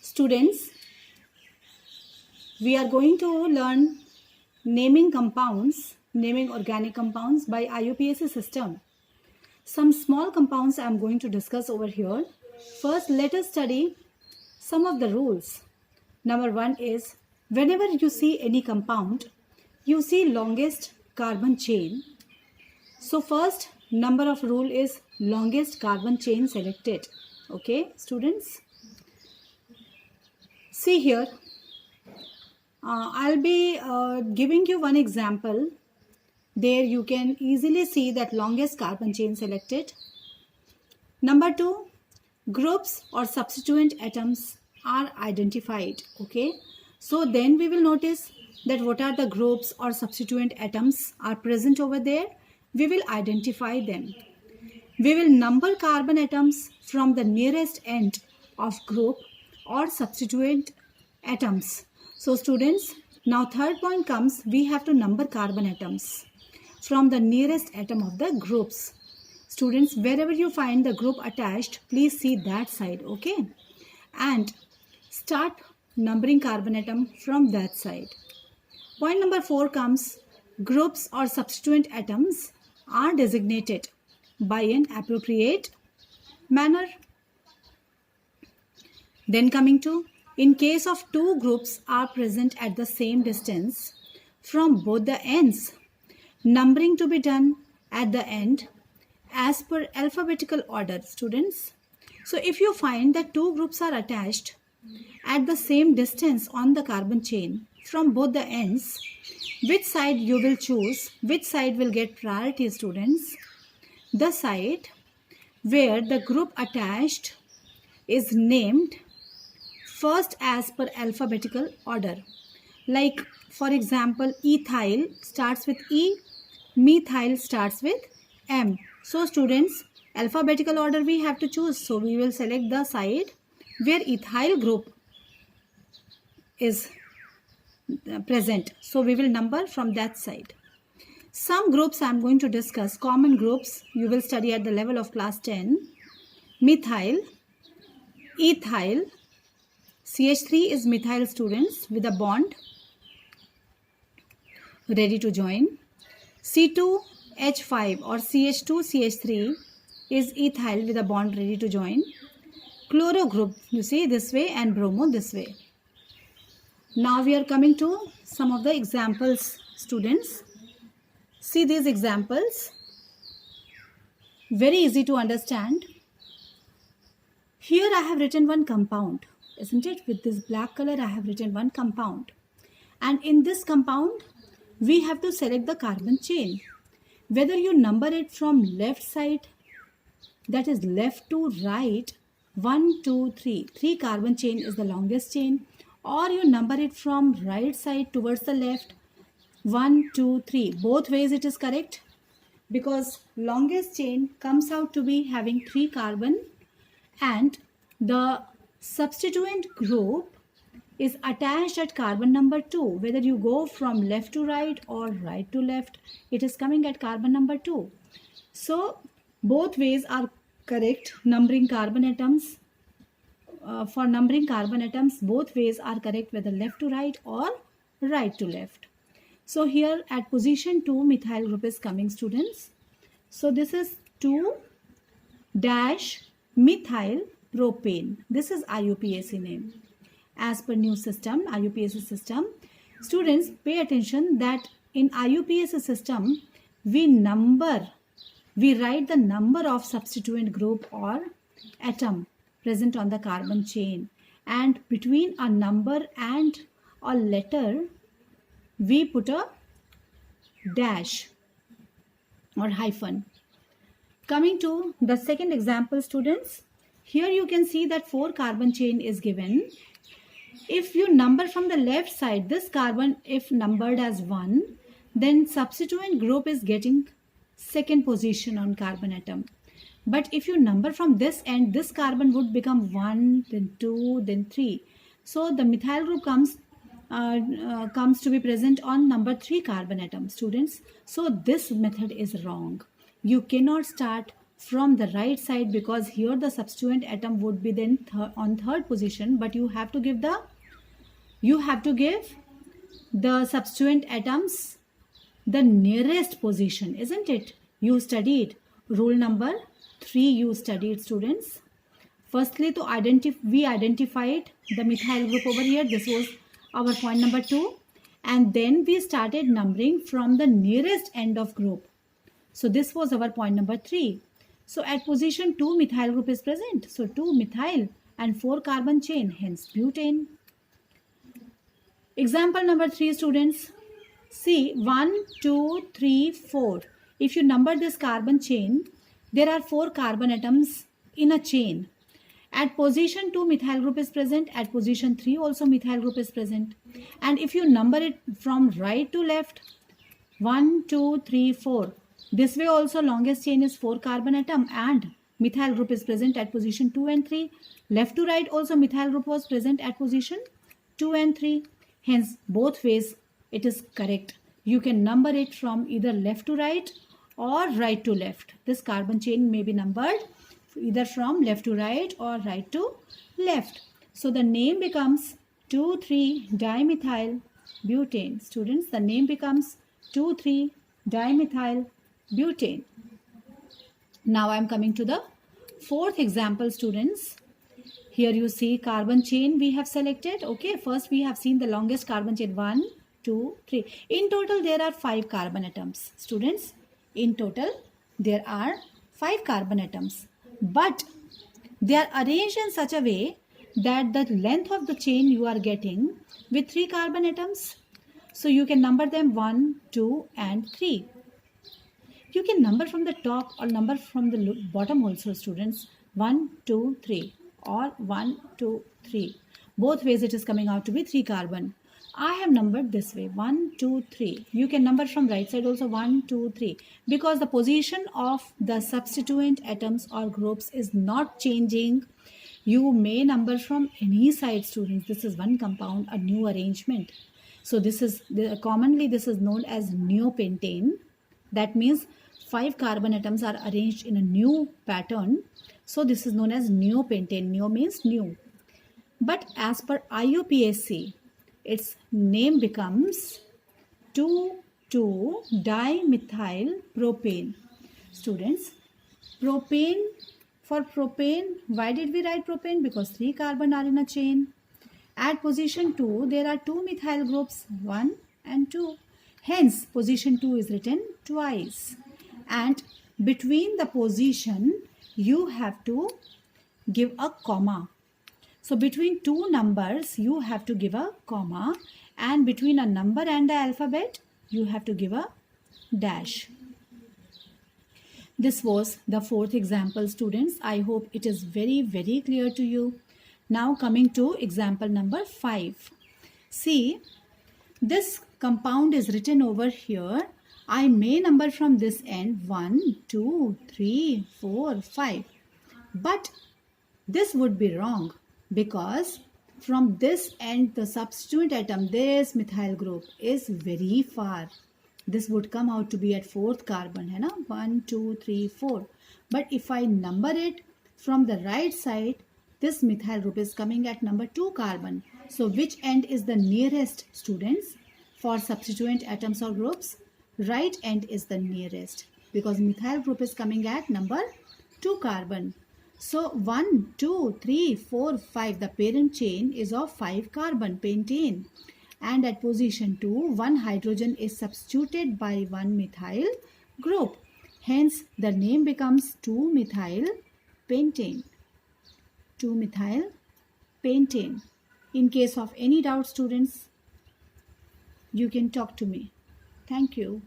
Students, we are going to learn naming compounds, naming organic compounds by IUPAC system. Some small compounds I am going to discuss over here. First, let us study some of the rules. Number one is, whenever you see any compound, you see longest carbon chain. So first number of rule is longest carbon chain selected. Okay, students? See here, I'll be giving you one example. There you can easily see that longest carbon chain selected. Number two, groups or substituent atoms are identified. Okay, so then we will notice that what are the groups or substituent atoms are present over there. We will identify them. We will number carbon atoms from the nearest end of group or substituent atoms. So students, now third point comes, we have to number carbon atoms from the nearest atom of the groups. Students, wherever you find the group attached, please see that side, okay? And start numbering carbon atom from that side. Point number 4 comes, groups or substituent atoms are designated by an appropriate manner. Then coming to, in case of two groups are present at the same distance from both the ends, numbering to be done at the end as per alphabetical order, students. So if you find that two groups are attached at the same distance on the carbon chain from both the ends, which side you will choose, which side will get priority, students? The side where the group attached is named first as per alphabetical order. Like for example, ethyl starts with E, methyl starts with M. So students, alphabetical order we have to choose. So we will select the side where ethyl group is present. So we will number from that side. Some groups I am going to discuss, common groups you will study at the level of class 10. Methyl, ethyl, CH3 is methyl, students, with a bond ready to join. C2H5 or CH2CH3 is ethyl with a bond ready to join. Chloro group, you see, this way, and bromo this way. Now we are coming to some of the examples, students. See these examples. Very easy to understand. Here I have written one compound, isn't it? With this black color I have written one compound. And in this compound, we have to select the carbon chain. Whether you number it from left side, that is left to right, 1, 2, 3. 3 carbon chain is the longest chain. Or you number it from right side towards the left, 1, 2, 3. Both ways it is correct, because longest chain comes out to be having 3 carbon and the substituent group is attached at carbon number 2. Whether you go from left to right or right to left, it is coming at carbon number 2. So both ways are correct. Numbering carbon atoms, for numbering carbon atoms, both ways are correct, whether left to right or right to left. So here at position 2, methyl group is coming, students. So this is 2-methyl propane. This is IUPAC name. As per new system, IUPAC system, students, pay attention that in IUPAC system, we write the number of substituent group or atom present on the carbon chain, and between a number and a letter we put a dash or hyphen. Coming to the second example, students, here you can see that 4 carbon chain is given. If you number from the left side, this carbon, if numbered as 1, then substituent group is getting second position on carbon atom. But if you number from this end, this carbon would become 1, then 2, then 3. So the methyl group comes to be present on number 3 carbon atom, students. So this method is wrong. You cannot start from the right side, because here the substituent atom would be then on third position, but you have to give the substituent atoms the nearest position, isn't it? You studied rule number 3, you studied, students. Firstly, to we identified the methyl group over here. This was our point number 2. And then we started numbering from the nearest end of group. So this was our point number 3. So at position 2, methyl group is present. So 2 methyl and 4 carbon chain, hence butane. Example number 3, students. See, 1, 2, 3, 4. If you number this carbon chain, there are 4 carbon atoms in a chain. At position 2, methyl group is present. At position 3 also methyl group is present. And if you number it from right to left, 1, 2, 3, 4. This way also longest chain is 4 carbon atom and methyl group is present at position 2 and 3. Left to right also methyl group was present at position 2 and 3. Hence both ways it is correct. You can number it from either left to right or right to left. This carbon chain may be numbered either from left to right or right to left. So the name becomes 2,3-dimethyl butane. Students, the name becomes 2,3-dimethyl butane. Now I am coming to the fourth example, students. Here you see carbon chain we have selected. Okay, first we have seen the longest carbon chain, 1, 2, 3. In total there are 5 carbon atoms. Students, in total there are 5 carbon atoms. But they are arranged in such a way that the length of the chain you are getting with 3 carbon atoms. So you can number them 1, 2 and 3. You can number from the top or number from the bottom also, students. 1, 2, 3 or 1, 2, 3. Both ways it is coming out to be 3 carbon. I have numbered this way, 1, 2, 3. You can number from right side also 1, 2, 3. Because the position of the substituent atoms or groups is not changing. You may number from any side, students. This is one compound, a new arrangement. So this is commonly this is known as neopentane. That means 5 carbon atoms are arranged in a new pattern. So this is known as neopentane. Neo means new. But as per IUPAC, its name becomes 2,2-dimethyl propane. Students, propane, for propane, why did we write propane? Because 3 carbon are in a chain. At position 2, there are 2 methyl groups, 1 and 2. Hence, position 2 is written twice. And between the position, you have to give a comma. So between 2 numbers, you have to give a comma. And between a number and the alphabet, you have to give a dash. This was the fourth example, students. I hope it is very, very clear to you. Now coming to example number 5. See, this compound is written over here. I may number from this end 1, 2, 3, 4, 5. But this would be wrong because from this end the substituent atom, this methyl group, is very far. This would come out to be at 4th carbon, hai na? 1, 2, 3, 4. But if I number it from the right side, this methyl group is coming at number 2 carbon. So which end is the nearest, students? For substituent atoms or groups, right end is the nearest because methyl group is coming at number 2 carbon. So 1, 2, 3, 4, 5, the parent chain is of 5 carbon, pentane. And at position 2, 1 hydrogen is substituted by 1 methyl group. Hence, the name becomes 2-methyl pentane. 2-methyl pentane. In case of any doubt, students, you can talk to me. Thank you.